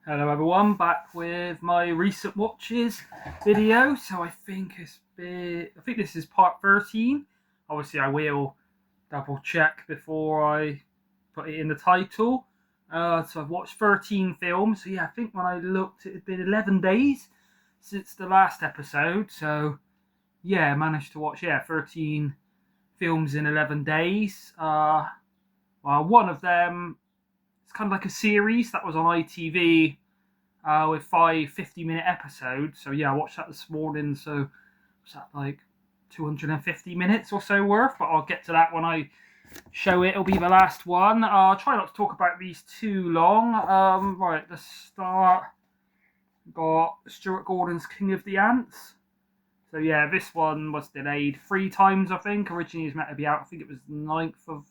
Hello everyone, back with my recent watches video. So I think this is part 13. Obviously I will double check before I put it in the title. So I've watched 13 films. So yeah, I think when I looked it had been 11 days since the last episode. So yeah, I managed to watch 13 films in 11 days. One of them, it's kind of like a series that was on ITV with 5 50-minute episodes. So yeah, I watched that this morning. So was that like 250 minutes or so worth? But I'll get to that when I show it. It'll be the last one. I'll try not to talk about these too long. Right, the start. Got Stuart Gordon's King of the Ants. So yeah, this one was delayed 3 times, I think. Originally it was meant to be out, I think it was 9th of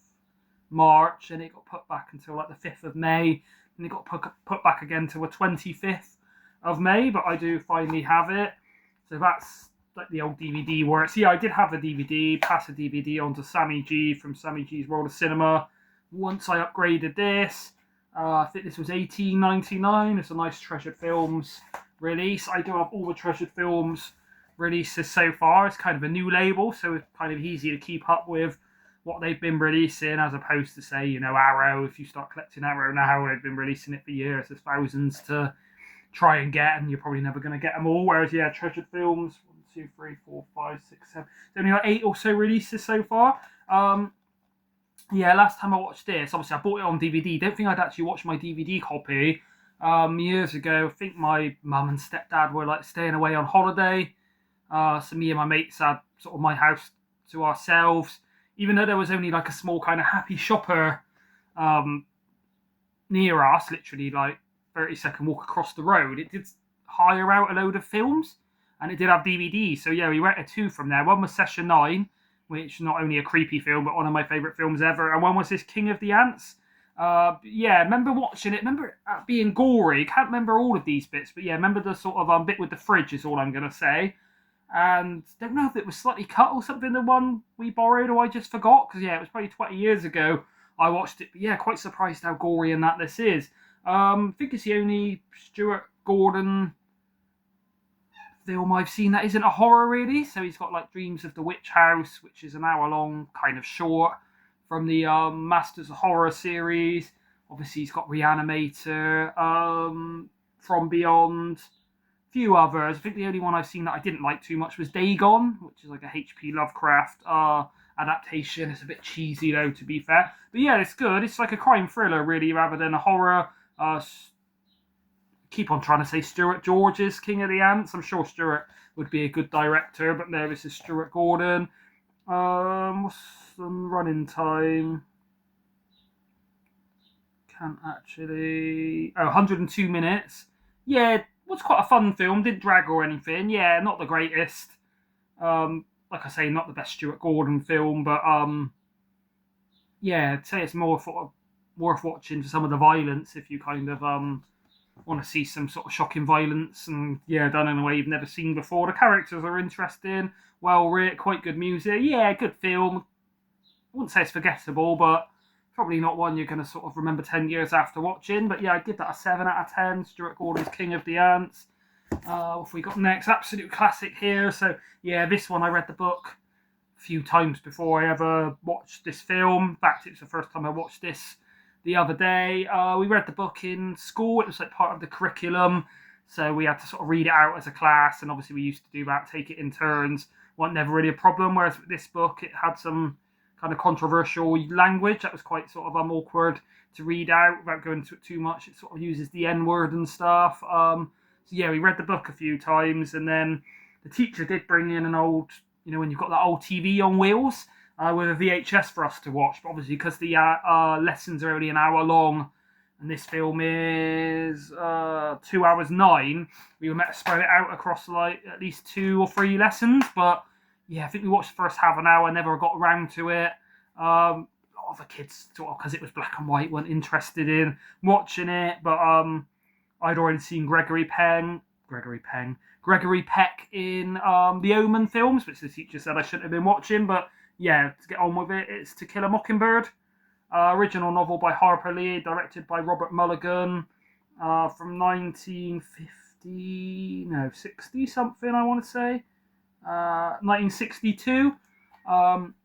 March, and it got put back until like the 5th of May, and it got put back again to the 25th of May, but I do finally have it. So that's like the old DVD works. Yeah, I did have the DVD, pass the DVD on to Sammy G from Sammy G's World of Cinema. Once I upgraded this, I think this was $18.99. It's a nice Treasured Films release. I do have all the Treasured Films releases so far. It's kind of a new label, so it's kind of easy to keep up with what they've been releasing, as opposed to, say, Arrow. If you start collecting Arrow now, they've been releasing it for years. There's thousands to try and get, and you're probably never going to get them all. Whereas, yeah, Treasured Films, 1, 2, 3, 4, 5, 6, 7. There's only like 8 or so releases so far. Last time I watched this, obviously I bought it on DVD. Don't think I'd actually watched my DVD copy years ago. I think my mum and stepdad were like staying away on holiday. So me and my mates had sort of my house to ourselves. Even though there was only like a small kind of Happy Shopper near us, literally like 30-second walk across the road, it did hire out a load of films, and it did have DVDs. So yeah, we rented 2 from there. One was Session 9, which not only a creepy film, but one of my favourite films ever, and one was this King of the Ants. Remember watching it. Remember it being gory. Can't remember all of these bits, but yeah, remember the sort of bit with the fridge is all I'm gonna say. And don't know if it was slightly cut or something, the one we borrowed, or I just forgot, because yeah, it was probably 20 years ago I watched it. But yeah, quite surprised how gory and that this is. I think it's the only Stuart Gordon film I've seen that isn't a horror, really. So he's got like Dreams of the Witch House, which is an hour long, kind of short, from the Masters of Horror series. Obviously he's got Reanimator, From Beyond, few others. I think the only one I've seen that I didn't like too much was Dagon, which is like a H.P. Lovecraft adaptation. It's a bit cheesy though, to be fair. But yeah, it's good. It's like a crime thriller, really, rather than a horror. Keep on trying to say Stuart George's King of the Ants. I'm sure Stuart would be a good director, but no, this is Stuart Gordon. What's the running time? Can't actually. 102 minutes. Yeah, was quite a fun film. Didn't drag or anything. Yeah, not the greatest. Like I say, not the best Stuart Gordon film, but I'd say it's more worth watching for some of the violence if you kind of want to see some sort of shocking violence, and yeah, done in a way you've never seen before. The characters are interesting, well written, quite good music. Yeah, good film. I wouldn't say it's forgettable, but probably not one you're going to sort of remember 10 years after watching. But yeah, I'd give that a 7 out of 10. Stuart Gordon's King of the Ants. What have we got next? Absolute classic here. So yeah, this one I read the book a few times before I ever watched this film. In fact, it was the first time I watched this the other day. We read the book in school. It was like part of the curriculum. So we had to sort of read it out as a class. And obviously we used to do that, take it in turns. Wasn't never really a problem. Whereas with this book, it had some kind of controversial language that was quite sort of awkward to read out without going into it too much. It sort of uses the N-word and stuff. So yeah, we read the book a few times, and then the teacher did bring in an old, when you've got that old TV on wheels with a VHS for us to watch. But obviously, because the lessons are only an hour long, and this film is 2 hours 9, we were meant to spread it out across like at least 2 or 3 lessons. But yeah, I think we watched the first half an hour, never got around to it. A lot of the kids, sort of, because it was black and white, weren't interested in watching it. But I'd already seen Gregory Peck in the Omen films, which the teacher said I shouldn't have been watching. But yeah, to get on with it, it's To Kill a Mockingbird. Original novel by Harper Lee, directed by Robert Mulligan. from 60 something, I want to say. 1962. Um,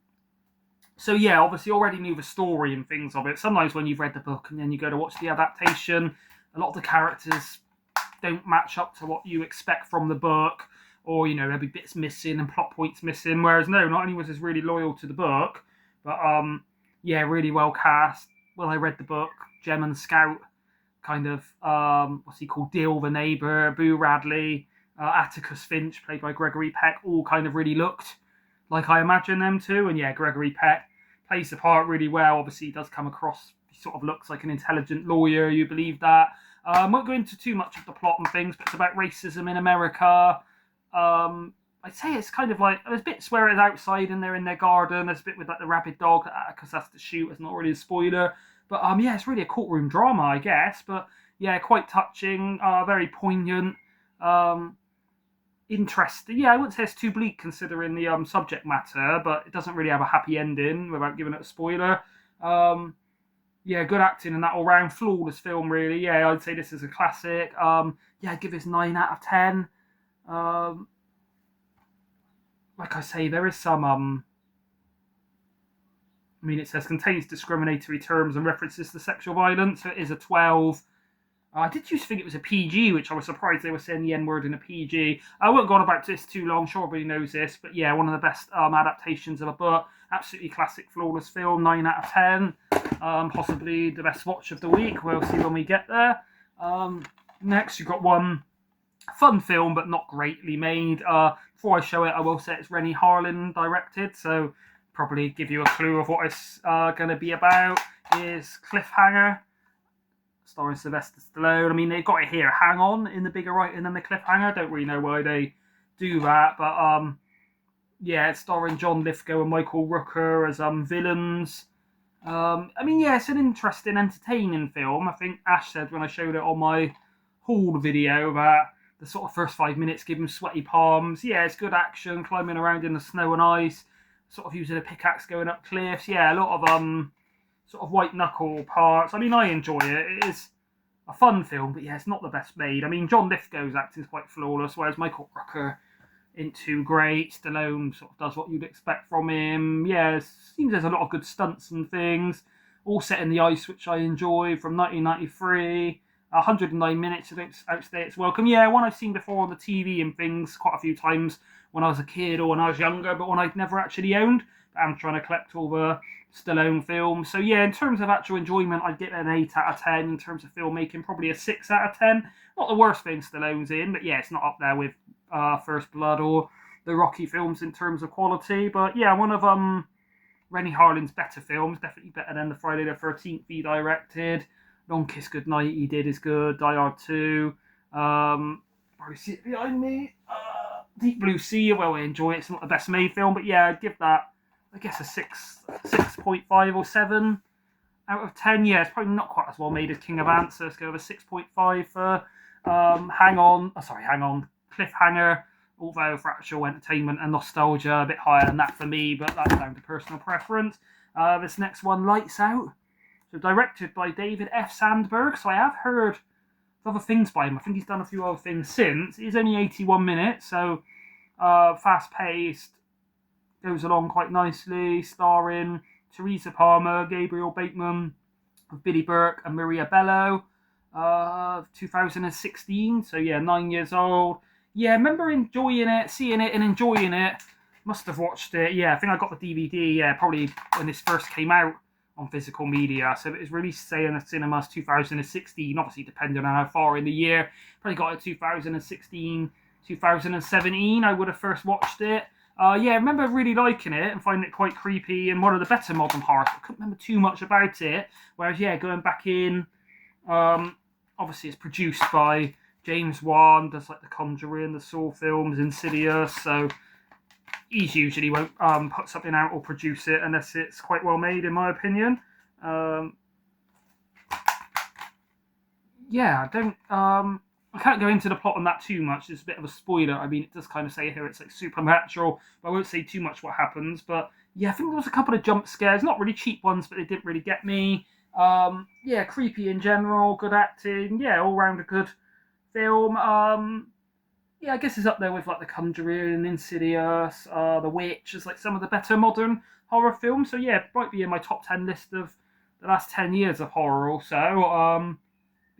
so yeah, obviously already knew the story and things of it. Sometimes when you've read the book and then you go to watch the adaptation, a lot of the characters don't match up to what you expect from the book, or there'll be bits missing and plot points missing. Whereas no, not only was this really loyal to the book, but yeah, really well cast. Well, I read the book, Gem and Scout, kind of what's he called, Dill the neighbour, Boo Radley, Atticus Finch, played by Gregory Peck, all kind of really looked like I imagined them to. And yeah, Gregory Peck plays the part really well. Obviously, he does come across, he sort of looks like an intelligent lawyer. You believe that. I won't go into too much of the plot and things, but it's about racism in America. I'd say it's kind of like, there's bits where it's outside and they're in their garden. There's a bit with like the rabid dog that Atticus has to shoot. It's not really a spoiler. But yeah, it's really a courtroom drama, I guess. But yeah, quite touching, very poignant, interesting. Yeah, I wouldn't say it's too bleak considering the subject matter, but it doesn't really have a happy ending without giving it a spoiler. Yeah, good acting and that all round, flawless film, really. Yeah, I'd say this is a classic. Yeah, I'd give this 9 out of 10. Like I say, there is some. I mean, it says contains discriminatory terms and references to sexual violence, so it is a 12. I did used to think it was a PG, which I was surprised they were saying the N word in a PG. I won't go on about this too long, sure everybody knows this, but yeah, one of the best adaptations of a book. Absolutely classic, flawless film, 9 out of 10. Possibly the best watch of the week. We'll see when we get there. Next, you've got one fun film, but not greatly made. Before I show it, I will say it's Rennie Harlin directed, so probably give you a clue of what it's going to be about. Is Cliffhanger, starring Sylvester Stallone. I mean, they've got it here, Hang On, in the bigger writing than the Cliffhanger. Don't really know why they do that, but yeah, it's starring John Lithgow and Michael Rooker as villains. I mean, yeah, it's an interesting, entertaining film. I think Ash said when I showed it on my haul video that the sort of first 5 minutes give him sweaty palms. Yeah, it's good action, climbing around in the snow and ice, sort of using a pickaxe going up cliffs. Yeah, a lot of sort of white knuckle parts. I mean, I enjoy it. It is a fun film, but yeah, it's not the best made. I mean, John Lithgow's acting is quite flawless, whereas Michael Rooker isn't too great. Stallone sort of does what you'd expect from him. Yeah, it seems there's a lot of good stunts and things, all set in the ice, which I enjoy, from 1993. 109 minutes, I don't outstay its welcome. Yeah, one I've seen before on the TV and things quite a few times when I was a kid or when I was younger, but one I'd never actually owned. But I'm trying to collect all the Stallone films. So yeah, in terms of actual enjoyment, I'd give it an 8 out of 10. In terms of filmmaking, probably a 6 out of 10. Not the worst thing Stallone's in, but yeah, it's not up there with First Blood or the Rocky films in terms of quality. But yeah, one of Rennie Harlin's better films, definitely better than the Friday the 13th he directed. Long Kiss Goodnight he did is good. Die Hard 2. Probably see it behind me. Deep Blue Sea, well, I enjoy it. It's not the best made film, but yeah, I'd give that, I guess, a 6.5 or 7 out of 10. Yeah, it's probably not quite as well made as King of Ants, so let's go with a 6.5 for Hang On. Cliffhanger. Although for actual entertainment and nostalgia, a bit higher than that for me, but that's down to personal preference. This next one, Lights Out. So directed by David F. Sandberg. So I have heard of other things by him. I think he's done a few other things since. It's only 81 minutes, so fast-paced. Goes along quite nicely. Starring Teresa Palmer, Gabriel Bateman, Billy Burke and Maria Bello. 2016, so yeah, 9 years old. Yeah, I remember enjoying it, seeing it and enjoying it. Must have watched it. Yeah, I think I got the DVD, yeah, probably when this first came out on physical media. So it was released, say, in the cinemas 2016, obviously depending on how far in the year. Probably got it 2016, 2017, I would have first watched it. Yeah, I remember really liking it and finding it quite creepy and one of the better modern horrors. I couldn't remember too much about it. Whereas, yeah, going back in, obviously it's produced by James Wan, does like The Conjuring, the Saw films, Insidious, so he usually won't put something out or produce it unless it's quite well made, in my opinion. Yeah, I can't go into the plot on that too much. It's a bit of a spoiler. I mean, it does kind of say here it's like supernatural, but I won't say too much what happens. But yeah, I think there was a couple of jump scares, not really cheap ones, but they didn't really get me. Yeah, creepy in general, good acting. Yeah, all round a good film. Yeah, I guess it's up there with like The Conjuring, Insidious, The Witch, as like some of the better modern horror films. So yeah, it might be in my top 10 list of the last 10 years of horror. Also,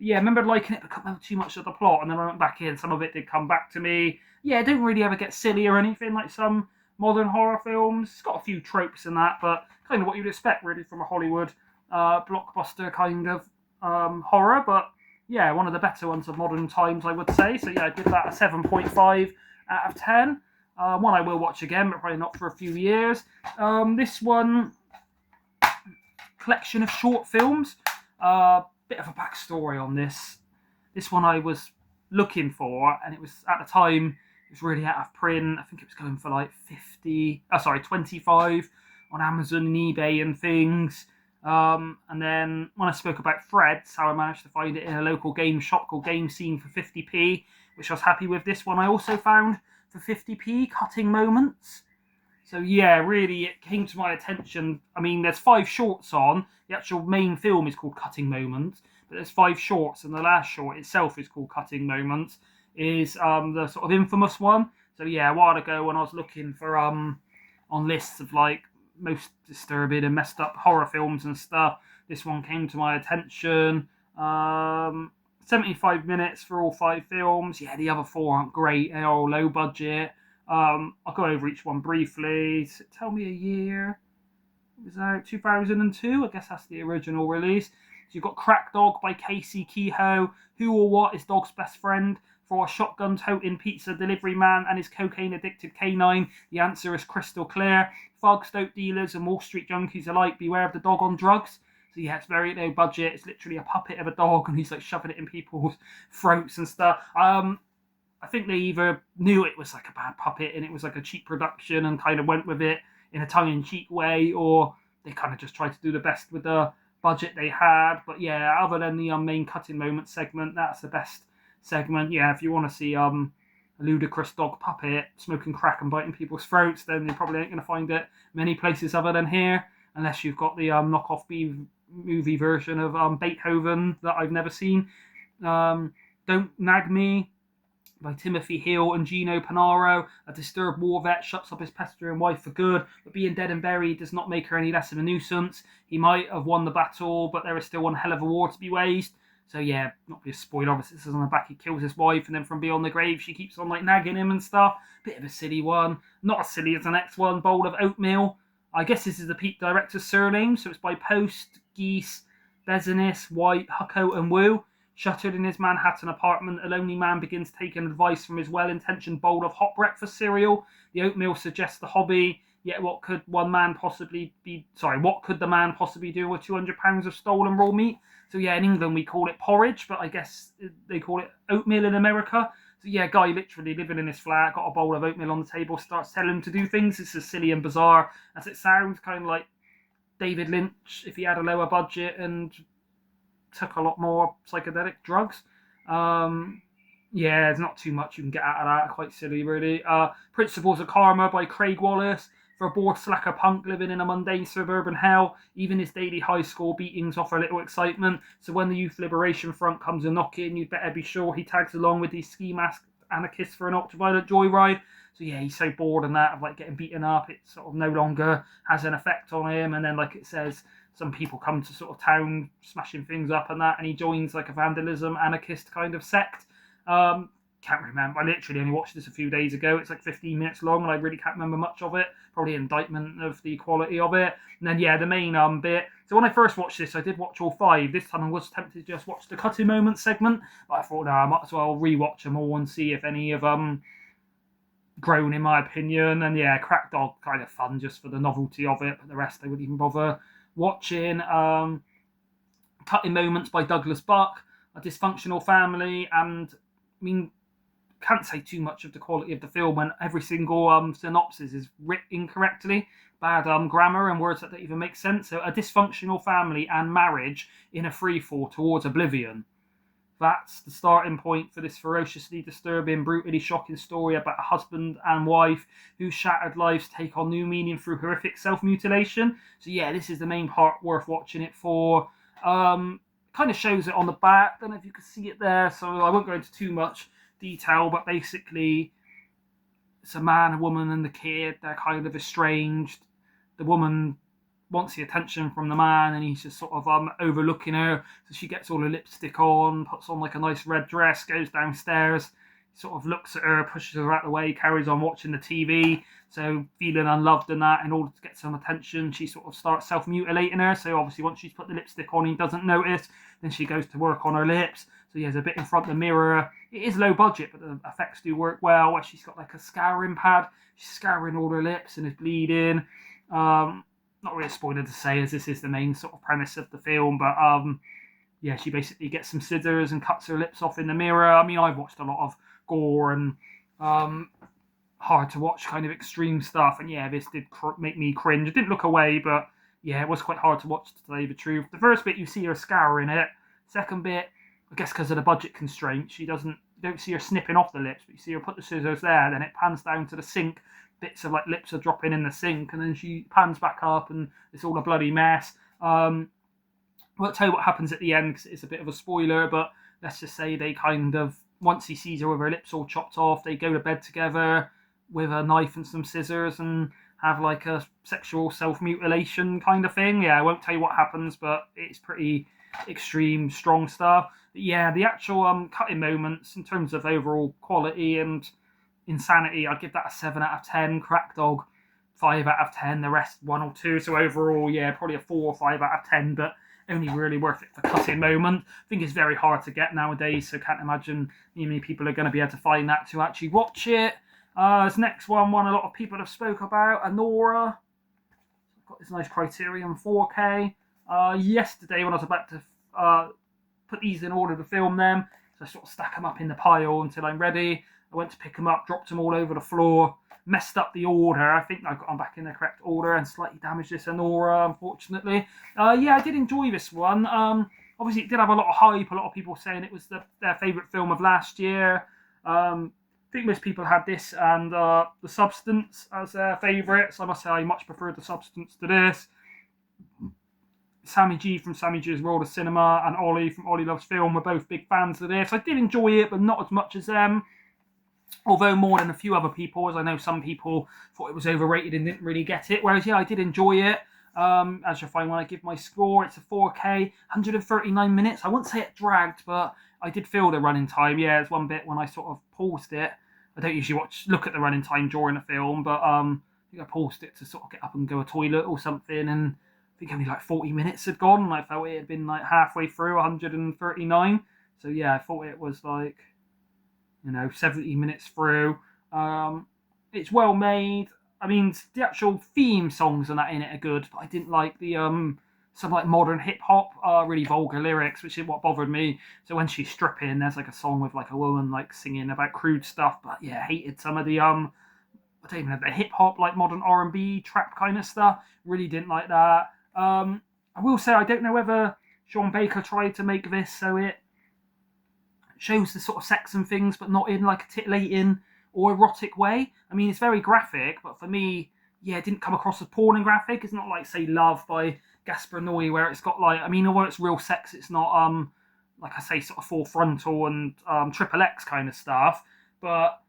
yeah, I remember liking it, but couldn't remember too much of the plot. And then I went back in, some of it did come back to me. Yeah, it didn't really ever get silly or anything like some modern horror films. It's got a few tropes in that, but kind of what you'd expect really from a Hollywood blockbuster kind of horror. But yeah, one of the better ones of modern times, I would say. So yeah, I give that a 7.5 out of 10. One I will watch again, but probably not for a few years. This one, collection of short films. Bit of a backstory on this. This one I was looking for, and it was at the time it was really out of print. I think it was going for like 25 on Amazon and eBay and things. And then when I spoke about Fred's, how I managed to find it in a local game shop called Game Scene for 50p, which I was happy with. This one I also found for 50p, Cutting Moments. So yeah, really, it came to my attention. I mean, there's 5 shorts on. The actual main film is called Cutting Moments, but there's 5 shorts, and the last short itself is called Cutting Moments. Is the sort of infamous one. So yeah, a while ago when I was looking for on lists of like most disturbing and messed up horror films and stuff, this one came to my attention. 75 minutes for all 5 films. Yeah, the other 4 aren't great. They're all low budget. I'll go over each one briefly. So tell me a year. It was out 2002. I guess that's the original release. So you've got Crack Dog by Casey Kehoe. Who or what is Dog's best friend? For a shotgun-toting pizza delivery man and his cocaine-addicted canine, the answer is crystal clear. Thugs, dope dealers, and Wall Street junkies alike, beware of the dog on drugs. So yeah, it's very low budget. It's literally a puppet of a dog, and he's like shoving it in people's throats and stuff. I think they either knew it was like a bad puppet and it was like a cheap production and kind of went with it in a tongue-in-cheek way, or they kind of just tried to do the best with the budget they had. But yeah, other than the main Cutting Moment segment, that's the best segment. Yeah, if you want to see a ludicrous dog puppet smoking crack and biting people's throats, then you probably ain't going to find it many places other than here, unless you've got the knockoff movie version of Beethoven that I've never seen. Don't Nag Me by Timothy Hill and Gino Panaro. A disturbed war vet shuts up his pestering wife for good, but being dead and buried does not make her any less of a nuisance. He might have won the battle, but there is still one hell of a war to be waged. So yeah, not be a spoiler, obviously this is on the back, he kills his wife, and then from beyond the grave she keeps on like nagging him and stuff. Bit of a silly one. Not as silly as the next one, Bowl of Oatmeal. I guess this is the Pete director's surname, so it's by Post, Geese, Bezinis, White, Hucko and Wu. Shuttered in his Manhattan apartment, a lonely man begins taking advice from his well-intentioned bowl of hot breakfast cereal. The oatmeal suggests the hobby, yet what could the man possibly do with 200 pounds of stolen raw meat? So yeah, in England we call it porridge, but I guess they call it oatmeal in America. So yeah, guy literally living in his flat, got a bowl of oatmeal on the table, starts telling him to do things. It's as silly and bizarre as it sounds, kind of like David Lynch if he had a lower budget and took a lot more psychedelic drugs. Yeah, there's not too much you can get out of that. Quite silly, really. Principles of Karma by Craig Wallace. For a bored slacker punk living in a mundane suburban hell, even his daily high score beatings offer a little excitement. So when the Youth Liberation Front comes a knocking, you'd better be sure he tags along with these ski masked anarchists for an ultraviolet joyride. So yeah, he's so bored and that of like getting beaten up, it sort of no longer has an effect on him. And then like it says, some people come to sort of town smashing things up and that, and he joins like a vandalism anarchist kind of sect. Can't remember. I literally only watched this a few days ago. It's like 15 minutes long, and I really can't remember much of it. Probably an indictment of the quality of it. And then yeah, the main bit. So when I first watched this, I did watch all 5. This time I was tempted to just watch the Cutting Moment segment, but I thought, no, I might as well rewatch them all and see if any of grown in my opinion. And yeah, Crack Dog kind of fun just for the novelty of it, but the rest I wouldn't even bother watching. Cutting Moments by Douglas Buck, A Dysfunctional Family, and I mean, can't say too much of the quality of the film when every single synopsis is written incorrectly, bad grammar and words that don't even make sense. So a dysfunctional family and marriage in a freefall towards oblivion. That's the starting point for this ferociously disturbing, brutally shocking story about a husband and wife whose shattered lives take on new meaning through horrific self-mutilation. So yeah, this is the main part worth watching it for. Kind of shows it on the back. Don't know if you can see it there, so I won't go into too much detail, but basically it's a man, a woman, and the kid. They're kind of estranged. The woman wants the attention from the man, and he's just sort of overlooking her. So she gets all her lipstick on, puts on like a nice red dress, goes downstairs, sort of looks at her, pushes her out of the way, carries on watching the TV. So feeling unloved and that, in order to get some attention, she sort of starts self-mutilating her. So obviously once she's put the lipstick on, he doesn't notice. Then she goes to work on her lips. So he has a bit in front of the mirror. It is low budget, but the effects do work well. Where she's got like a scouring pad. She's scouring all her lips and is bleeding. Not really a spoiler to say, as this is the main sort of premise of the film, but yeah, she basically gets some scissors and cuts her lips off in the mirror. I mean, I've watched a lot of gore and hard to watch kind of extreme stuff, and yeah, this did make me cringe. I didn't look away, but yeah, it was quite hard to watch, to tell you the truth. The first bit, you see her scouring it. Second bit, I guess because of the budget constraints, you don't see her snipping off the lips, but you see her put the scissors there, then it pans down to the sink. Bits of like lips are dropping in the sink, and then she pans back up, and it's all a bloody mess. I won't tell you what happens at the end because it's a bit of a spoiler, but let's just say they kind of, once he sees her with her lips all chopped off, they go to bed together with a knife and some scissors and have like a sexual self-mutilation kind of thing. Yeah, I won't tell you what happens, but it's pretty extreme, strong stuff. But yeah, the actual cutting moments in terms of overall quality and insanity, I'd give that a 7 out of 10. Crack Dog, 5 out of 10. The rest 1 or 2. So overall, yeah, probably a 4 or 5 out of 10. But only really worth it for cutting moment. I think it's very hard to get nowadays, so can't imagine how many people are going to be able to find that to actually watch it. This next one a lot of people have spoke about, Anora. Got this nice Criterion 4K. Yesterday when I was about to put these in order to film them, so I sort of stack them up in the pile until I'm ready. I went to pick them up, dropped them all over the floor, messed up the order. I think I got them back in the correct order and slightly damaged this Anora, unfortunately. Yeah, I did enjoy this one. Obviously, it did have a lot of hype. A lot of people saying it was their favourite film of last year. I think most people had this and The Substance as their favourites. I must say I much preferred The Substance to this. Sammy G from Sammy G's World of Cinema and Ollie from Ollie Loves Film were both big fans of this. I did enjoy it, but not as much as them. Although more than a few other people, as I know some people thought it was overrated and didn't really get it. Whereas, yeah, I did enjoy it. As you'll find when I give my score, it's a 4K, 139 minutes. I won't say it dragged, but I did feel the running time. Yeah, there's one bit when I sort of paused it. I don't usually look at the running time during a film, but I think I paused it to sort of get up and go to the toilet or something, and I think only like 40 minutes had gone, and I felt it had been like halfway through 139. So yeah, I thought it was like, 70 minutes through. It's well made. I mean, the actual theme songs and that in it are good, but I didn't like the some like modern hip hop, really vulgar lyrics, which is what bothered me. So when she's stripping, there's like a song with like a woman like singing about crude stuff. But yeah, I hated some of the I don't even know, the hip hop, like modern R&B trap kind of stuff. Really didn't like that. I will say I don't know whether Sean Baker tried to make this so it shows the sort of sex and things, but not in like a titillating or erotic way. I mean, it's very graphic, but for me, yeah, it didn't come across as pornographic. It's not like, say, Love by Gaspar Noé, where it's got like, I mean, although it's real sex, it's not like I say, sort of full frontal and triple X kind of stuff. But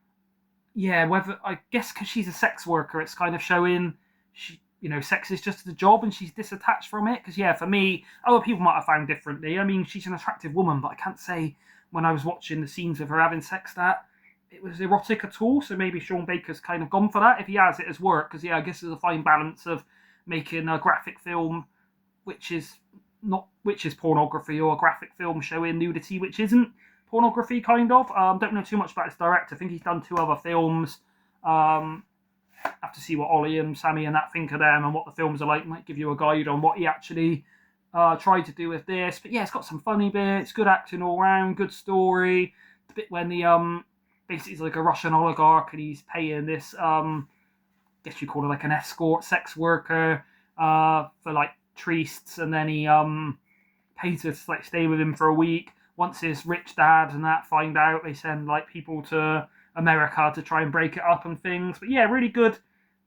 yeah, whether I guess because she's a sex worker, it's kind of showing sex is just a job and she's disattached from it. Because yeah, for me, other people might have found differently. I mean, she's an attractive woman, but I can't say when I was watching the scenes of her having sex that it was erotic at all. So maybe Sean Baker's kind of gone for that if he has it as work. Because yeah, I guess there's a fine balance of making a graphic film which is pornography, or a graphic film showing nudity which isn't pornography, kind of. Don't know too much about his director. I think he's done 2 other films. Have to see what Ollie and Sammy and that think of them and what the films are like. Might give you a guide on what he actually tried to do with this. But yeah, it's got some funny bits, good acting all round, good story. The bit when the basically he's like a Russian oligarch and he's paying this guess you call it like an escort sex worker for like trysts, and then he pays her to like stay with him for a week. Once his rich dad and that find out, they send like people to America to try and break it up and things. But yeah, really good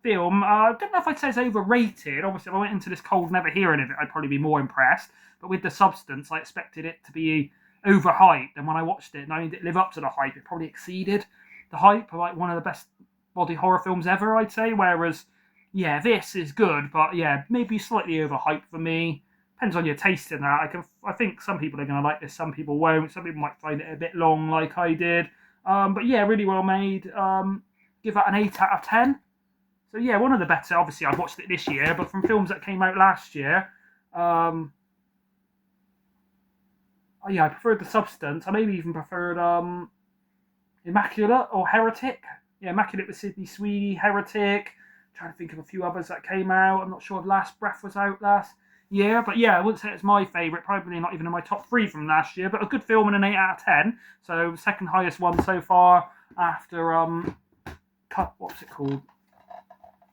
film. I don't know if I'd say it's overrated. Obviously, if I went into this cold, never hearing of it, I'd probably be more impressed. But with the substance, I expected it to be overhyped. And when I watched it, not only did it live up to the hype, it probably exceeded the hype. Like one of the best body horror films ever, I'd say. Whereas, yeah, this is good, but yeah, maybe slightly overhyped for me. Depends on your taste in that. I think some people are going to like this, some people won't. Some people might find it a bit long, like I did. But yeah, really well made. Give that an 8 out of 10. So yeah, one of the better. Obviously, I've watched it this year, but from films that came out last year, yeah, I preferred The Substance. I maybe even preferred Immaculate or Heretic. Yeah, Immaculate with Sydney Sweeney, Heretic. I'm trying to think of a few others that came out. I'm not sure if Last Breath was out last year, but yeah, I wouldn't say it's my favourite. Probably not even in my top 3 from last year, but a good film and an 8 out of 10. So second highest one so far after what's it called?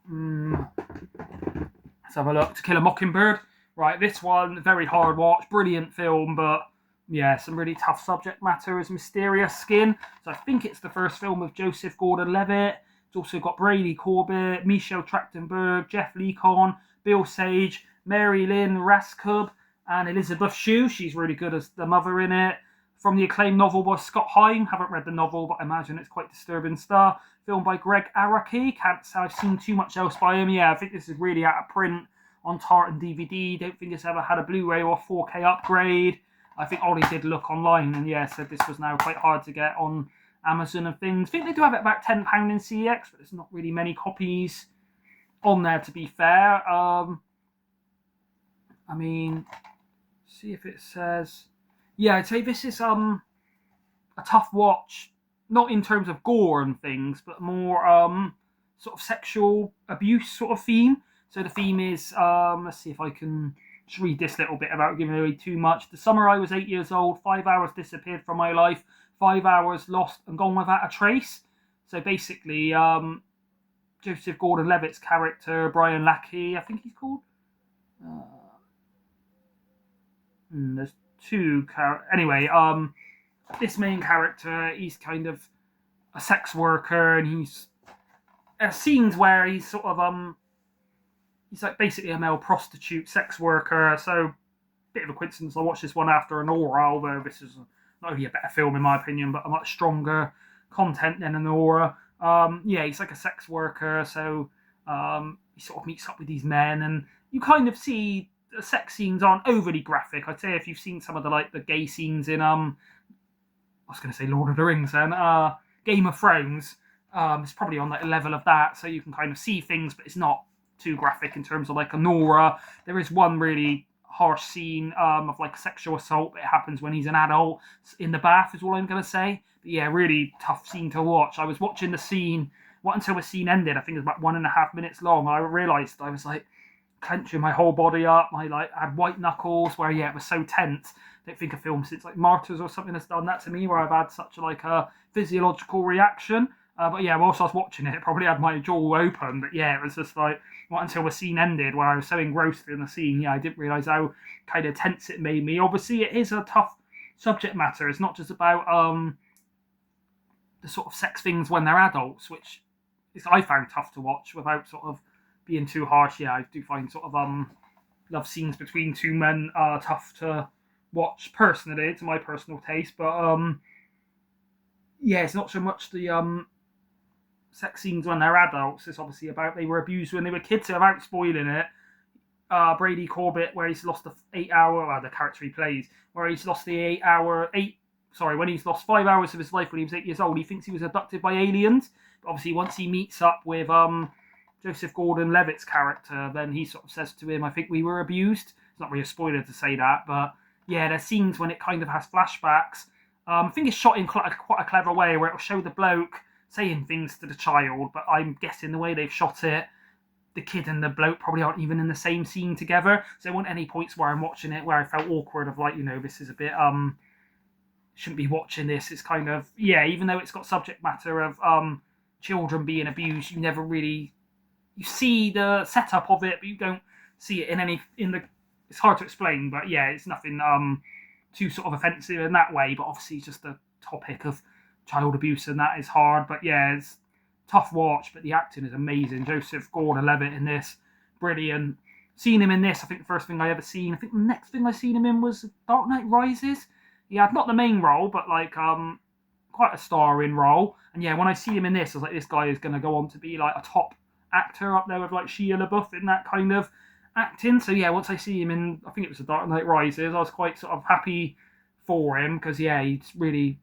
Let's have a look. To Kill a Mockingbird. Right, this one, very hard watch, brilliant film, but yeah, some really tough subject matter as Mysterious Skin. So I think it's the first film of Joseph Gordon-Levitt. It's also got Brady Corbett, Michelle Trachtenberg, Jeff Leacon, Bill Sage, Mary Lynn Raskub, and Elizabeth Shue. She's really good as the mother in it. From the acclaimed novel by Scott Heim. Haven't read the novel, but I imagine it's quite disturbing stuff. Filmed by Greg Araki. Can't say I've seen too much else by him. Yeah, I think this is really out of print on Tartan DVD. Don't think it's ever had a Blu-ray or 4K upgrade. I think Ollie did look online and yeah, said this was now quite hard to get on Amazon and things. I think they do have it about £10 in CX, but there's not really many copies on there to be fair. I mean, see if it says. Yeah, I'd say this is a tough watch, not in terms of gore and things, but more sort of sexual abuse sort of theme. So the theme is let's see if I can just read this little bit without giving away too much. The summer I was 8 years old, 5 hours disappeared from my life, 5 hours lost and gone without a trace. So basically, Joseph Gordon-Levitt's character, Brian Lackey, I think he's called. There's two anyway, this main character, he's kind of a sex worker, and he's scenes where he's sort of he's like basically a male prostitute sex worker. So bit of a coincidence I watched this one after Anora, although this is not only a better film in my opinion, but a much stronger content than Anora. Yeah, he's like a sex worker, so he sort of meets up with these men, and you kind of see the sex scenes aren't overly graphic. I'd say if you've seen some of the gay scenes in I was going to say Lord of the Rings then, Game of Thrones, it's probably on like a level of that, so you can kind of see things, but it's not too graphic in terms of like Anora. There is one really harsh scene of like sexual assault, but it happens when he's an adult in the bath is all I'm going to say. But yeah, really tough scene to watch. I was watching the scene, what until the scene ended, I think it was about 1.5 minutes long. I realised I was like clenching my whole body up. I had white knuckles where yeah, it was so tense. I don't think a film since like Martyrs or something has done that to me, where I've had such like a physiological reaction. But yeah, whilst I was watching it, probably had my jaw open. But yeah, it was just like, not until the scene ended, where I was so engrossed in the scene, yeah, I didn't realise how kind of tense it made me. Obviously, it is a tough subject matter. It's not just about the sort of sex things when they're adults, which I found tough to watch without sort of being too harsh. Yeah, I do find sort of love scenes between two men are tough to watch personally, to my personal taste. But yeah, it's not so much the sex scenes when they're adults. It's obviously about they were abused when they were kids. So without spoiling it, Brady Corbett, where he's lost the 8 hour, the character he plays, where he's lost when he's lost 5 hours of his life when he was 8 years old, he thinks he was abducted by aliens. But obviously, once he meets up with Joseph Gordon-Levitt's character, then he sort of says to him, I think we were abused. It's not really a spoiler to say that, but yeah, there's scenes when it kind of has flashbacks. I think it's shot in quite a clever way, where it'll show the bloke saying things to the child, but I'm guessing the way they've shot it, the kid and the bloke probably aren't even in the same scene together. So there weren't any points where I'm watching it where I felt awkward of like, this is a bit shouldn't be watching this. It's kind of, yeah, even though it's got subject matter of children being abused, you see the setup of it, but you don't see it it's hard to explain, but yeah, it's nothing too sort of offensive in that way, but obviously it's just the topic of child abuse, and that is hard. But yeah, it's tough watch, but the acting is amazing. Joseph Gordon-Levitt in this, brilliant. Seen him in this, I think the first thing I ever seen. I think the next thing I seen him in was Dark Knight Rises. He had not the main role, but like quite a starring role. And yeah, when I see him in this, I was like, this guy is going to go on to be like a top actor up there with like Shia LaBeouf in that kind of acting. So yeah, once I see him in, I think it was The Dark Knight Rises, I was quite sort of happy for him, because yeah, he's really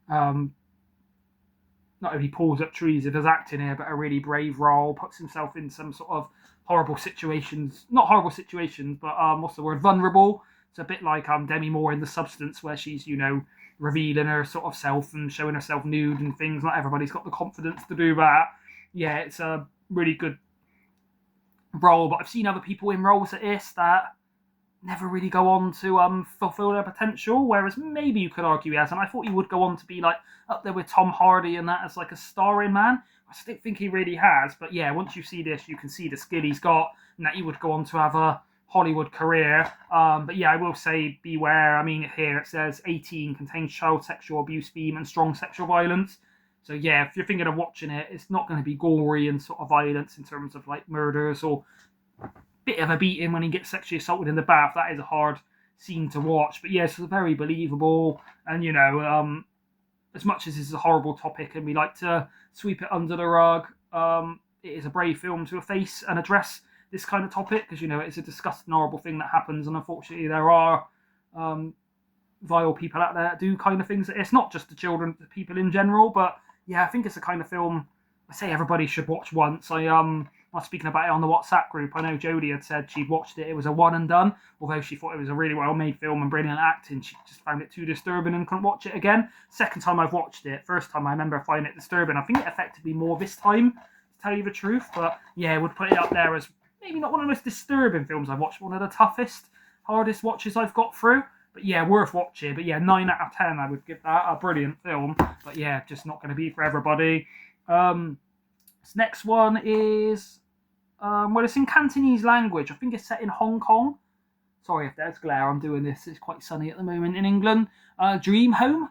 not only pulls up trees, he does acting here, but a really brave role, puts himself in some sort of horrible situations, not horrible situations, but what's the word, vulnerable. It's a bit like Demi Moore in The Substance, where she's, you know, revealing her sort of self and showing herself nude and things. Not everybody's got the confidence to do that. Yeah, it's a really good role, but I've seen other people in roles at this that never really go on to fulfill their potential, whereas maybe you could argue he has, and I thought he would go on to be like up there with Tom Hardy and that as like a starring man. I still think he really has, but yeah, once you see this, you can see the skill he's got, and that he would go on to have a Hollywood career. But yeah, I will say beware. I mean, here it says 18 contains child sexual abuse theme and strong sexual violence. So yeah, if you're thinking of watching it, it's not going to be gory and sort of violence in terms of like murders or bit of a beating when he gets sexually assaulted in the bath. That is a hard scene to watch, but yes, it's very believable. And you know, as much as this is a horrible topic and we like to sweep it under the rug, it is a brave film to face and address this kind of topic, because you know it's a disgusting, horrible thing that happens, and unfortunately there are vile people out there that do kind of things. It's not just the children, the people in general, but yeah, I think it's a kind of film I say everybody should watch once. I was speaking about it on the WhatsApp group. I know Jodie had said she'd watched it. It was a one and done. Although she thought it was a really well-made film and brilliant acting, she just found it too disturbing and couldn't watch it again. Second time I've watched it. First time I remember finding it disturbing. I think it affected me more this time, to tell you the truth. But yeah, I would put it up there as maybe not one of the most disturbing films I've watched, one of the toughest, hardest watches I've got through. But yeah, worth watching. But yeah, 9 out of 10 I would give that. A brilliant film. But yeah, just not going to be for everybody. This next one is, well, it's in Cantonese language. I think it's set in Hong Kong. Sorry if there's glare, I'm doing this. It's quite sunny at the moment in England. Dream Home.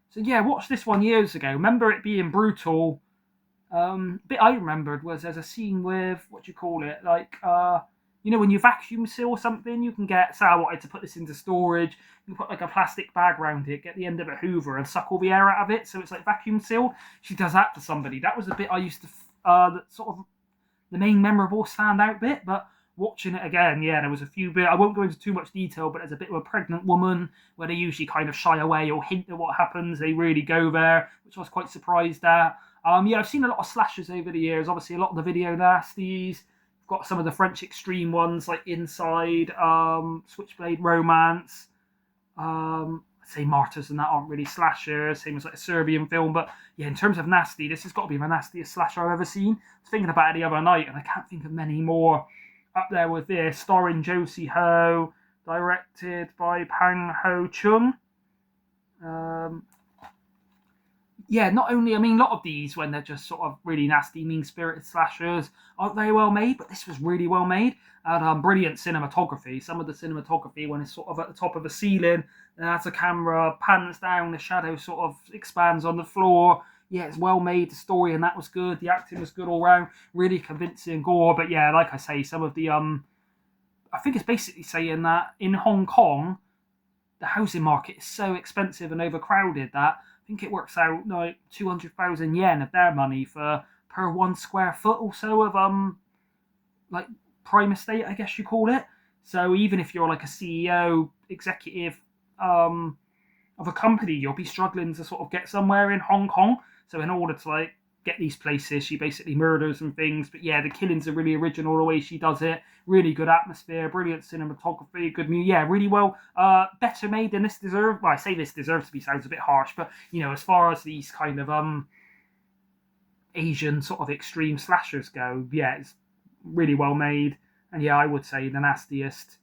So yeah, watched this one years ago. Remember it being brutal. Bit I remembered was there's a scene with, what do you call it? Like, you know, when you vacuum seal something, you can get, say I wanted to put this into storage, you can put like a plastic bag around it, get the end of a hoover and suck all the air out of it, so it's like vacuum sealed. She does that to somebody. That was the bit I used to, sort of the main memorable standout bit, but watching it again, yeah, there was a few bit, I won't go into too much detail, but there's a bit of a pregnant woman where they usually kind of shy away or hint at what happens. They really go there, which I was quite surprised at. Yeah, I've seen a lot of slashers over the years. Obviously, a lot of the video nasties. Got some of the French extreme ones like Inside, Switchblade Romance. I'd say Martyrs and that aren't really slashers, same as like a Serbian film. But yeah, in terms of nasty, this has got to be the nastiest slasher I've ever seen. I was thinking about it the other night, and I can't think of many more up there with this. Starring Josie Ho, directed by Pang Ho Chung. Yeah, not only, I mean, a lot of these, when they're just sort of really nasty, mean-spirited slashers, aren't very well made, but this was really well made. And brilliant cinematography. Some of the cinematography, when it's sort of at the top of a ceiling, and as the camera pans down, the shadow sort of expands on the floor. Yeah, it's well made. The story and that was good. The acting was good all round. Really convincing gore. But yeah, like I say, some of the, I think it's basically saying that in Hong Kong, the housing market is so expensive and overcrowded that I think it works out like 200,000 yen of their money per 1 square foot or so of like prime estate, I guess you call it. So even if you're like a CEO, executive of a company, you'll be struggling to sort of get somewhere in Hong Kong. So in order to like get these places, she basically murders and things. But yeah, the killings are really original, the way she does it. Really good atmosphere, brilliant cinematography, good music. Yeah, really well, better made than this deserves. Well, I say this deserves to be, sounds a bit harsh, but you know, as far as these kind of Asian sort of extreme slashers go, yeah, it's really well made. And yeah, I would say the nastiest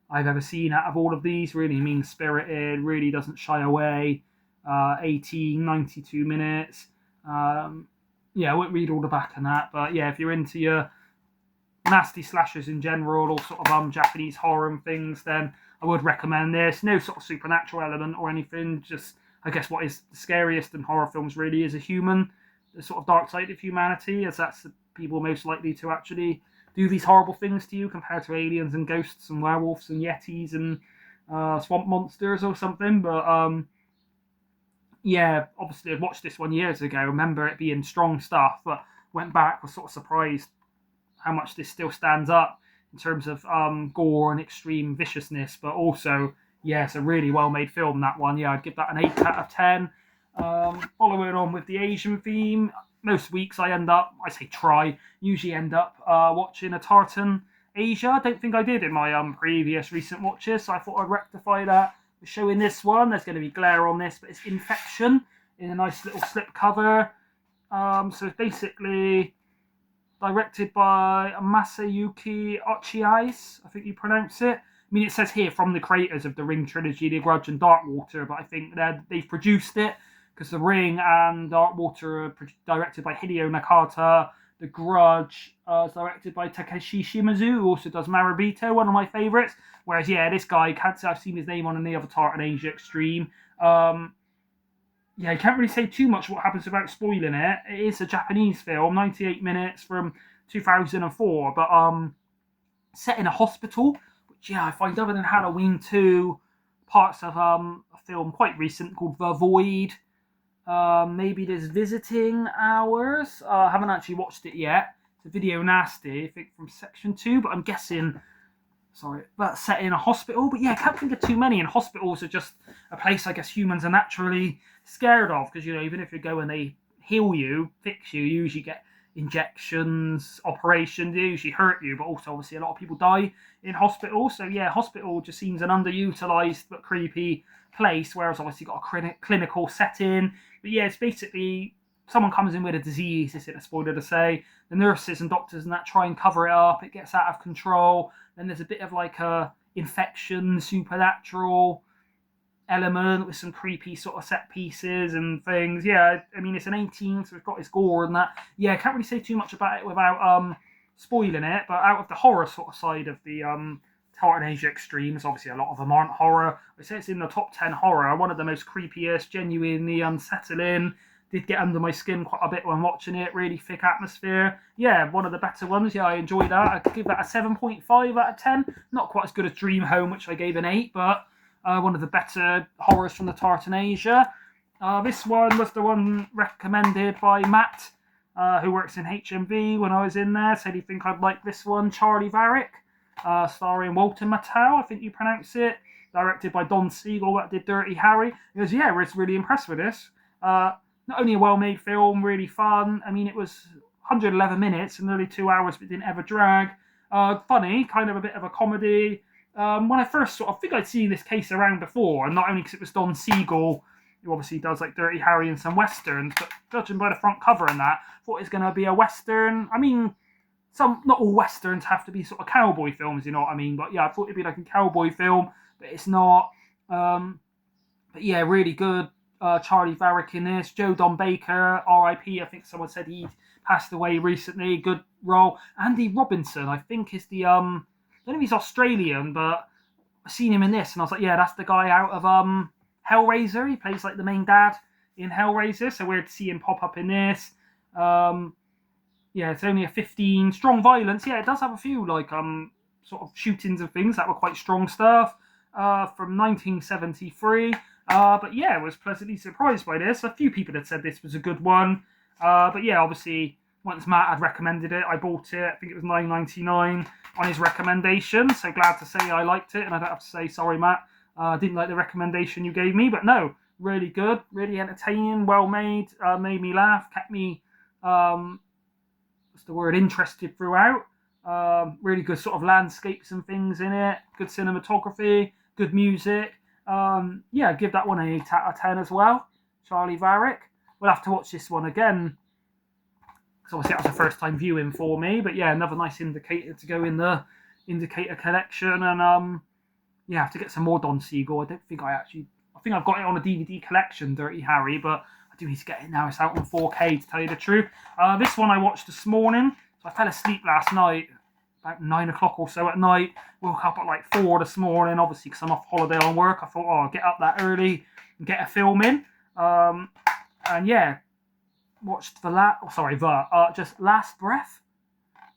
I've ever seen out of all of these. Really mean-spirited, really doesn't shy away. 92 minutes. Yeah, I won't read all the back on that, but yeah, if you're into your nasty slashers in general, or sort of Japanese horror and things, then I would recommend this. No sort of supernatural element or anything, just I guess what is the scariest in horror films really is a human the sort of dark side of humanity, as that's the people most likely to actually do these horrible things to you, compared to aliens and ghosts and werewolves and yetis and swamp monsters or something. But yeah, obviously I watched this one years ago. I remember it being strong stuff, but went back, was sort of surprised how much this still stands up in terms of gore and extreme viciousness. But also, yeah, it's a really well made film, that one. Yeah, I'd give that an 8 out of 10. Following on with the Asian theme, most weeks I usually end up watching a tartan Asia. I don't think I did in my previous recent watches, so I thought I'd rectify that with showing this one. There's going to be glare on this, but it's Infection in a nice little slip cover. So it's basically directed by Masayuki Ochiai, I think you pronounce it. I mean, it says here from the creators of the Ring trilogy, The Grudge and Darkwater, but I think they've produced it, because The Ring and Darkwater are directed by Hideo Nakata. The Grudge is directed by Takeshi Shimizu, who also does Marabito, one of my favourites. Whereas, yeah, this guy, can't say I've seen his name on any other Tartan Asia Extreme. Yeah, I can't really say too much what happens without spoiling it. It is a Japanese film, 98 minutes from 2004, but set in a hospital, which, yeah, I find, other than Halloween 2, parts of a film quite recent called The Void. Maybe there's Visiting Hours. I haven't actually watched it yet. It's a video nasty, I think, from Section 2, but I'm guessing, that's set in a hospital. But yeah, I can't think of too many, and hospitals are just a place I guess humans are naturally scared of, because, even if you go and they heal you, fix you, you usually get injections, operations, they usually hurt you, but also obviously a lot of people die in hospital. So yeah, hospital just seems an underutilized but creepy place, whereas obviously got a clinical setting. But yeah, it's basically someone comes in with a disease, this isn't a spoiler to say, the nurses and doctors and that try and cover it up, it gets out of control, then there's a bit of like a infection, supernatural element with some creepy sort of set pieces and things. Yeah, I mean, it's an 18, so it's got its gore and that. Yeah, I can't really say too much about it without spoiling it, but out of the horror sort of side of the Tartan Asia Extremes, obviously a lot of them aren't horror. I say it's in the top 10 horror, one of the most creepiest, genuinely unsettling, did get under my skin quite a bit when watching it, really thick atmosphere. Yeah, one of the better ones. Yeah, I enjoyed that. I'd give that a 7.5 out of 10. Not quite as good as Dream Home, which I gave an 8, but one of the better horrors from the Tartan Asia. This one was the one recommended by Matt, who works in HMV when I was in there. Said he'd think I'd like this one, Charlie Varic, starring Walter Matthau, I think you pronounce it. Directed by Don Seagull, that did Dirty Harry. He goes, yeah, I was really impressed with this. Not only a well-made film, really fun. I mean, it was 111 minutes and nearly 2 hours, but didn't ever drag. Funny, kind of a bit of a comedy. When I first I think I'd seen this case around before, and not only because it was Don Seagull, who obviously does like Dirty Harry and some westerns, but judging by the front cover and that, I thought it was going to be a western. I mean, not all westerns have to be sort of cowboy films, you know what I mean? But yeah, I thought it'd be like a cowboy film, but it's not. But yeah, really good. Charlie Varic in this. Joe Don Baker, R.I.P. I think someone said he passed away recently. Good role. Andy Robinson, I think, is the I don't know if he's Australian, but I seen him in this, and I was like, yeah, that's the guy out of Hellraiser. He plays like the main dad in Hellraiser, so weird to see him pop up in this. Yeah, it's only a 15. Strong violence. Yeah, it does have a few like sort of shootings and things that were quite strong stuff from 1973. But yeah, I was pleasantly surprised by this. A few people had said this was a good one. But yeah, obviously, once Matt had recommended it, I bought it. I think it was $9.99 on his recommendation. So glad to say I liked it, and I don't have to say, sorry, Matt, I didn't like the recommendation you gave me. But no, really good, really entertaining, well made, made me laugh, kept me, interested throughout. Really good sort of landscapes and things in it. Good cinematography, good music. Yeah, give that one an 8 out of 10 as well. Charlie Varic. We'll have to watch this one again, because obviously that was a first time viewing for me. But yeah, another nice indicator to go in the indicator collection. And yeah, I have to get some more Don Siegel. I think I've got it on a DVD collection, Dirty Harry, but I do need to get it now. It's out on 4K, to tell you the truth. This one I watched this morning. So I fell asleep last night about 9 o'clock or so at night. Woke up at like 4 this morning, obviously because I'm off holiday on work. I thought, I'll get up that early and get a film in. And yeah, watched just Last Breath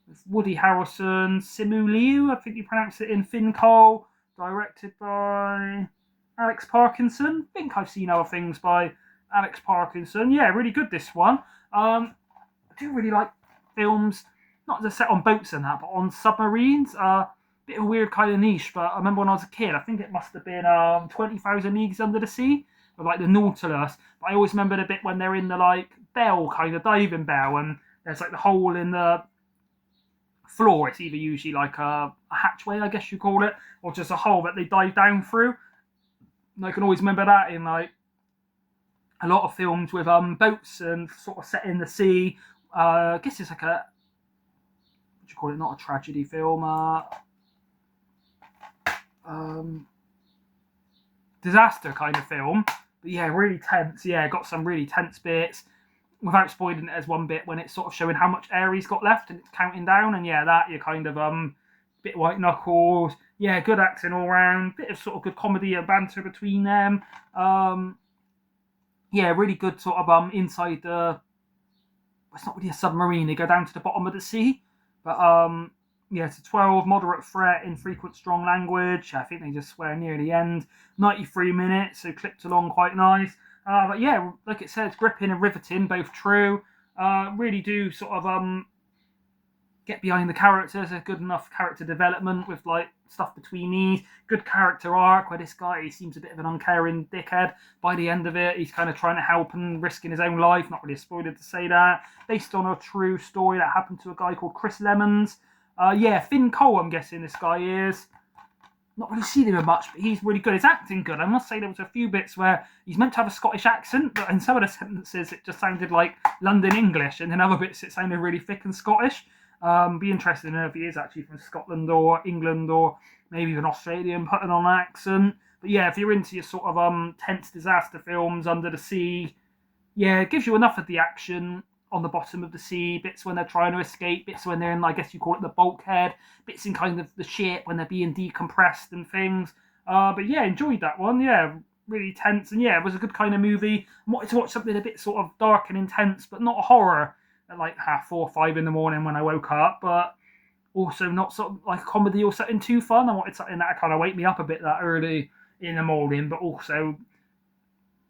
with Woody Harrelson, Simu Liu, I think you pronounce it, in Finn Cole, directed by Alex Parkinson. I think I've seen other things by Alex Parkinson. Yeah, really good, this one. I do really like films, not just set on boats and that, but on submarines. Bit of a weird kind of niche, but I remember when I was a kid, I think it must have been 20,000 Leagues Under the Sea, with like the Nautilus. But I always remember the bit when they're in the like bell, kind of diving bell, and there's like the hole in the floor. It's either usually like a hatchway, I guess you call it, or just a hole that they dive down through. And I can always remember that in like a lot of films with boats and sort of set in the sea. I guess it's like what do you call it? Not a tragedy film. Disaster kind of film. But yeah, really tense. Yeah, got some really tense bits. Without spoiling it, there's one bit when it's sort of showing how much air he's got left and it's counting down. And yeah, that you're kind of bit white knuckles. Yeah, good acting all round. Bit of sort of good comedy and banter between them. Yeah, really good sort of inside the. It's not really a submarine. They go down to the bottom of the sea, but yeah, it's a 12, moderate threat, infrequent, strong language. I think they just swear near the end. 93 minutes, so clipped along quite nice. But yeah, like it says, gripping and riveting, both true. Really do sort of get behind the characters. There's good enough character development with like stuff between these. Good character arc where this guy, he seems a bit of an uncaring dickhead. By the end of it, he's kind of trying to help and risking his own life. Not really a spoiler to say that. Based on a true story that happened to a guy called Chris Lemons. Yeah, Finn Cole, I'm guessing this guy is. Not really seen him much, but he's really good. His acting good. I must say there was a few bits where he's meant to have a Scottish accent, but in some of the sentences it just sounded like London English, and in other bits it sounded really thick and Scottish. Be interested to know if he is actually from Scotland or England or maybe even Australian, putting on an accent. But yeah, if you're into your sort of tense disaster films, under the sea, yeah, it gives you enough of the action on the bottom of the sea, bits when they're trying to escape, bits when they're in, I guess you call it the bulkhead, bits in kind of the ship when they're being decompressed and things. But yeah, enjoyed that one. Yeah, really tense, and yeah, it was a good kind of movie. I wanted to watch something a bit sort of dark and intense, but not a horror at like 4 or 5 in the morning when I woke up, but also not sort of like a comedy or something too fun. I wanted something that kind of wake me up a bit that early in the morning, but also,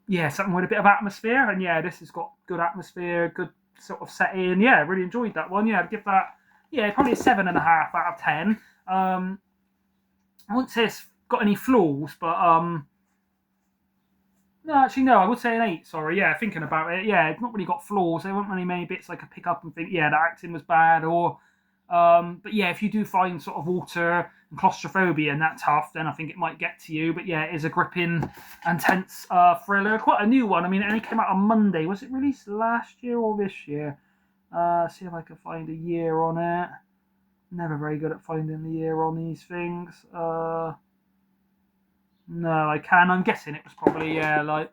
yeah, something with a bit of atmosphere. And yeah, this has got good atmosphere, good sort of setting. Yeah, really enjoyed that one. Yeah, I'd give that, yeah, probably a 7.5 out of 10. I wouldn't say it's got any flaws, but no, actually no, I would say an 8. Sorry, yeah, thinking about it, yeah, it's not really got flaws. There weren't really many bits I could pick up and think, yeah, the acting was bad, or but yeah, if you do find sort of water and claustrophobia and that tough, then I think it might get to you. But yeah, it is a gripping and tense thriller. Quite a new one. I mean, it only came out on Monday. Was it released last year or this year? See if I can find a year on it. Never very good at finding the year on these things. No, I can. I'm guessing it was probably like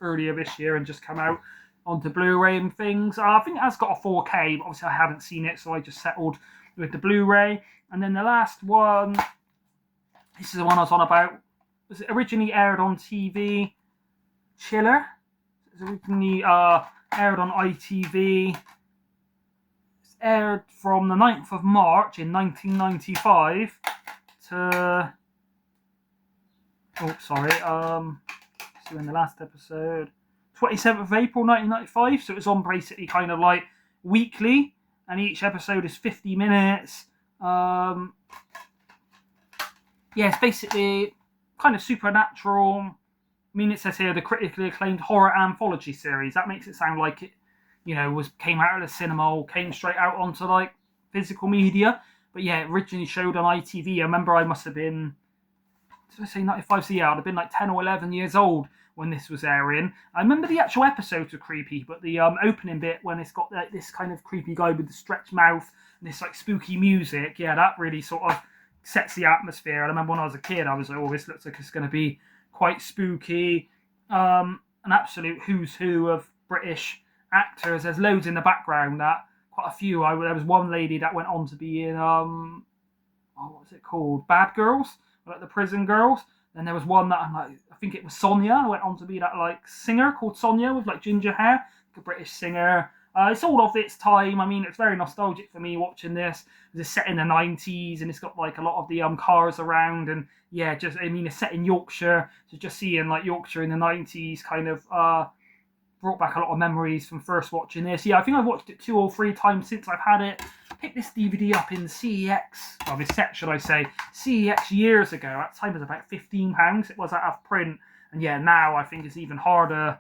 earlier this year and just come out onto Blu-ray and things. I think it has got a 4K, but obviously I haven't seen it, so I just settled with the Blu-ray. And then the last one, this is the one I was on about. Was it originally aired on TV? Chiller. It was originally aired on ITV. It's aired from the 9th of March in 1995 to... Oh, sorry. So in the last episode, 27th of April 1995. So it's on basically kind of like weekly, and each episode is 50 minutes. Yeah, it's basically kind of supernatural. I mean, it says here the critically acclaimed horror anthology series. That makes it sound like it, you know, came out of the cinema or came straight out onto like physical media. But yeah, it originally showed on ITV. I remember I must have been, did I say 95? So yeah, I'd have been like 10 or 11 years old when this was airing. I remember the actual episodes were creepy, but the opening bit when it's got like, this kind of creepy guy with the stretched mouth and this like spooky music, yeah, that really sort of sets the atmosphere. And I remember when I was a kid, I was like, oh, this looks like it's going to be quite spooky. An absolute who's who of British actors. There's loads in the background, that quite a few. There was one lady that went on to be in what was it called? Bad Girls, like the prison girls. Then there was one that I'm like, I think it was Sonia, went on to be that like singer called Sonia with like ginger hair, like a British singer. It's all of its time. I mean, it's very nostalgic for me watching this. It's set in the 90s, and it's got like a lot of the cars around, and yeah, just I mean, it's set in Yorkshire, so just seeing like Yorkshire in the 90s kind of brought back a lot of memories from first watching this. Yeah, I think I've watched it 2 or 3 times since I've had it. I picked this DVD up in CEX, well, this set, should I say, CEX years ago. At the time it was about £15. It was out of print. And yeah, now I think it's even harder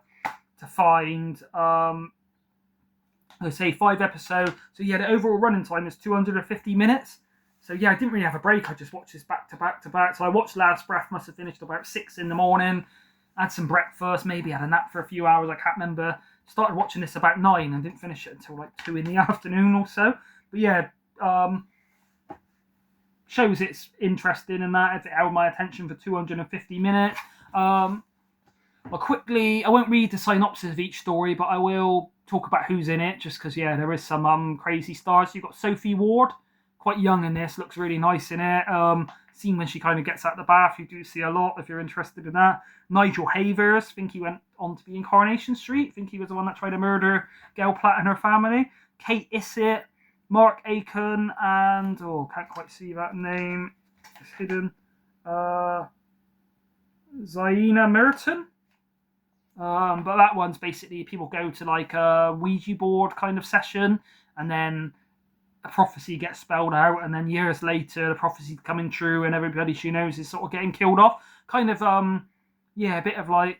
to find. I say 5 episodes. So yeah, the overall running time is 250 minutes. So yeah, I didn't really have a break. I just watched this back to back to back. So I watched Last Breath, must have finished about 6 in the morning. Had some breakfast, maybe had a nap for a few hours, I can't remember. Started watching this about 9 and didn't finish it until like 2 in the afternoon or so. But yeah, shows it's interesting and that, if it held my attention for 250 minutes. I won't read the synopsis of each story, but I will talk about who's in it, just because, yeah, there is some crazy stars. You've got Sophie Ward, quite young in this, looks really nice in it. Scene when she kind of gets out the bath, you do see a lot if you're interested in that. Nigel Havers, think he went on to be in Coronation Street, think he was the one that tried to murder Gail Platt and her family. Kate Issett, Mark Aiken, and can't quite see that name, it's hidden. Zaina Merton. But that one's basically people go to like a Ouija board kind of session, and then a prophecy gets spelled out, and then years later the prophecy's coming true, and everybody she knows is sort of getting killed off. Kind of a bit of like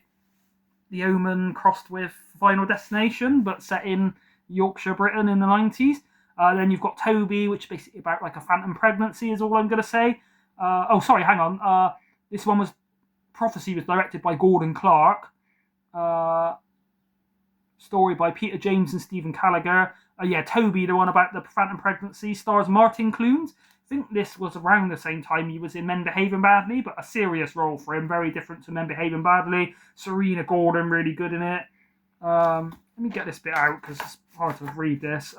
The Omen crossed with Final Destination, but set in Yorkshire, Britain in the 90s. Then you've got Toby, which is basically about like a phantom pregnancy, is all I'm going to say. This one was Prophecy was directed by Gordon Clark. Story by Peter James and Stephen Gallagher. Toby, the one about the phantom pregnancy, stars Martin Clunes. I think this was around the same time he was in Men Behaving Badly, but a serious role for him, very different to Men Behaving Badly. Serena Gordon, really good in it. Let me get this bit out because it's hard to read this.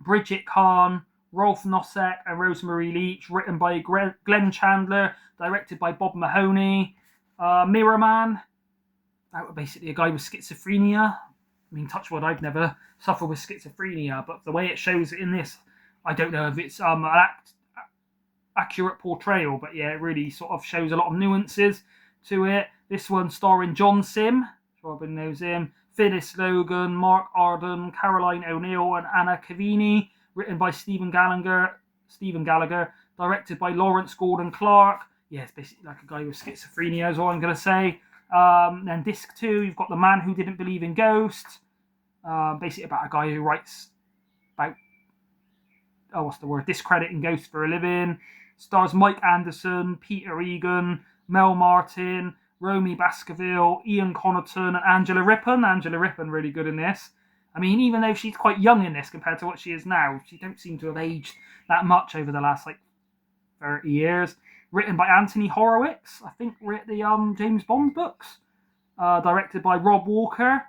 Bridget Kahn, Rolf Nosek, and Rosemary Leach, written by Glenn Chandler, directed by Bob Mahoney. Mirror Man, basically a guy with schizophrenia. I mean, touch wood, I've never suffered with schizophrenia, but the way it shows it in this, I don't know if it's an accurate portrayal, but yeah, it really sort of shows a lot of nuances to it. This one starring John Sim, Robin knows him, Phyllis Logan, Mark Arden, Caroline O'Neill, and Anna Cavini, written by Stephen Gallagher, directed by Lawrence Gordon Clark. Yeah, it's basically like a guy with schizophrenia is all I'm going to say. Then disc 2, you've got The Man Who Didn't Believe in Ghosts, basically about a guy who writes about discrediting ghosts for a living. Stars Mike Anderson, Peter Egan, Mel Martin, Romy Baskerville, Ian Connaughton, and Angela Rippon. Angela Rippon really good in this. I mean, even though she's quite young in this compared to what she is now, she don't seem to have aged that much over the last 30 years. Written by Anthony Horowitz, I think wrote the James Bond books. Directed by Rob Walker.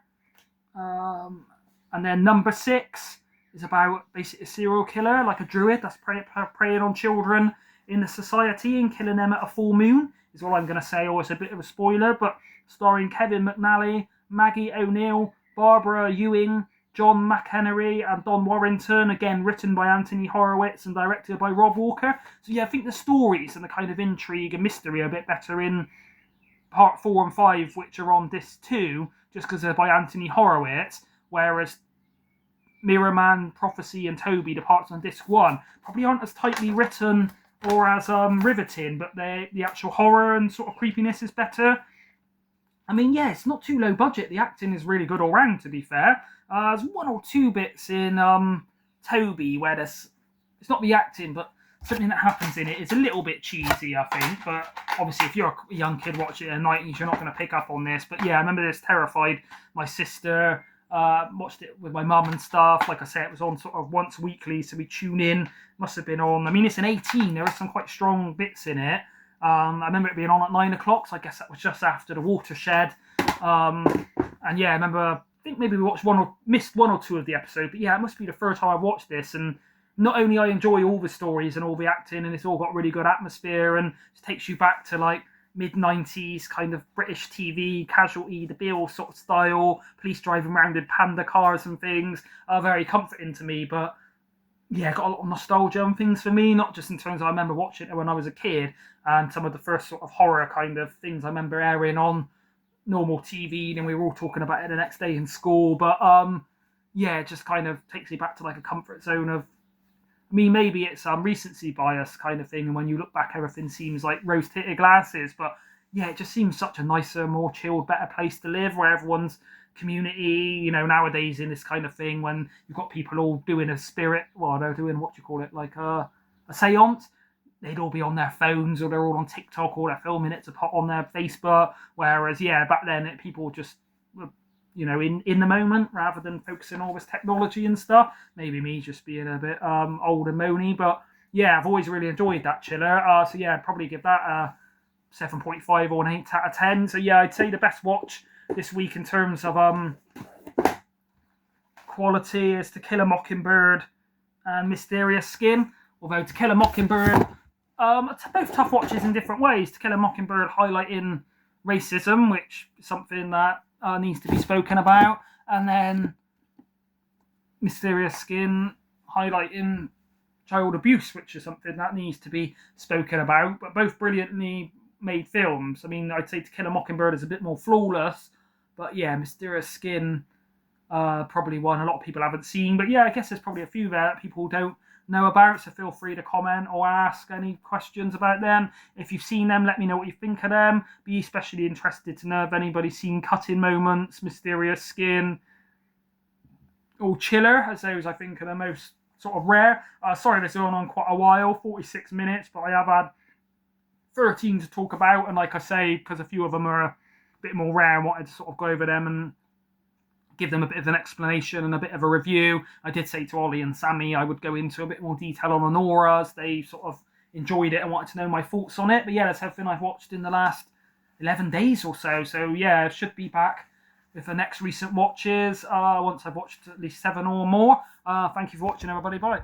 And then number 6 is about basically a serial killer, like a druid that's preying on children in the society and killing them at a full moon, is all I'm going to say, or it's a bit of a spoiler, but starring Kevin McNally, Maggie O'Neill, Barbara Ewing, John McHenry, and Don Warrington, again written by Anthony Horowitz and directed by Rob Walker. So yeah, I think the stories and the kind of intrigue and mystery are a bit better in part 4 and 5, which are on disc 2, just because they're by Anthony Horowitz, whereas Mirror Man, Prophecy, and Toby, the parts on disc 1, probably aren't as tightly written or as riveting, but the actual horror and sort of creepiness is better. I mean, yeah, it's not too low budget. The acting is really good all round, to be fair. There's 1 or 2 bits in Toby where it's not the acting, but something that happens in it is a little bit cheesy, I think. But obviously, if you're a young kid watching it in the 90s, you're not going to pick up on this. But yeah, I remember this terrified my sister. Watched it with my mum and stuff. Like I said, it was on sort of once weekly, so we tune in. Must have been on. I mean, it's an 18. There are some quite strong bits in it. I remember it being on at 9 o'clock, so I guess that was just after the Watershed. And yeah, I remember, I think maybe we missed 1 or 2 of the episode, but yeah, it must be the first time I watched this, and not only I enjoy all the stories and all the acting, and it's all got really good atmosphere, and it takes you back to mid-90s kind of British TV, Casualty, the Beale sort of style, police driving around in panda cars and things are very comforting to me. But yeah, got a lot of nostalgia and things for me, not just in terms of I remember watching it when I was a kid and some of the first sort of horror kind of things I remember airing on normal TV and we were all talking about it the next day in school. But yeah, it just kind of takes me back to like a comfort zone of, I mean, maybe it's recency bias kind of thing, and when you look back, everything seems like rose-tinted glasses. But yeah, it just seems such a nicer, more chilled, better place to live, where everyone's community, you know, nowadays in this kind of thing, when you've got people all doing a spirit, well, they're doing, what do you call it, like a seance, they'd all be on their phones, or they're all on TikTok, or they're filming it to put on their Facebook. Whereas, yeah, back then, people just were, you know, in the moment, rather than focusing on all this technology and stuff. Maybe me just being a bit old and moany, but yeah, I've always really enjoyed that chiller. So yeah, I'd probably give that a 7.5 or an 8 out of 10. So yeah, I'd say the best watch this week in terms of quality is To Kill a Mockingbird and Mysterious Skin. Although To Kill a Mockingbird, both tough watches in different ways. To Kill a Mockingbird highlighting racism, which is something that needs to be spoken about, and then Mysterious Skin highlighting child abuse, which is something that needs to be spoken about. But both brilliantly made films. I mean, I'd say To Kill a Mockingbird is a bit more flawless, but yeah, Mysterious Skin, probably one a lot of people haven't seen. But yeah, I guess there's probably a few there that people don't know about, so feel free to comment or ask any questions about them. If you've seen them, let me know what you think of them. Be especially interested to know if anybody's seen Cutting Moments, Mysterious Skin, or Chiller, as those I think are the most sort of rare. Sorry this is on quite a while, 46 minutes, but I have had 13 to talk about, and like I say, because a few of them are a bit more rare, I wanted to sort of go over them and give them a bit of an explanation and a bit of a review. I did say to Ollie and Sammy I would go into a bit more detail on Anora, as they sort of enjoyed it and wanted to know my thoughts on it. But yeah, that's everything I've watched in the last 11 days or so. So yeah, I should be back with the next recent watches once I've watched at least 7 or more. Thank you for watching, everybody. Bye.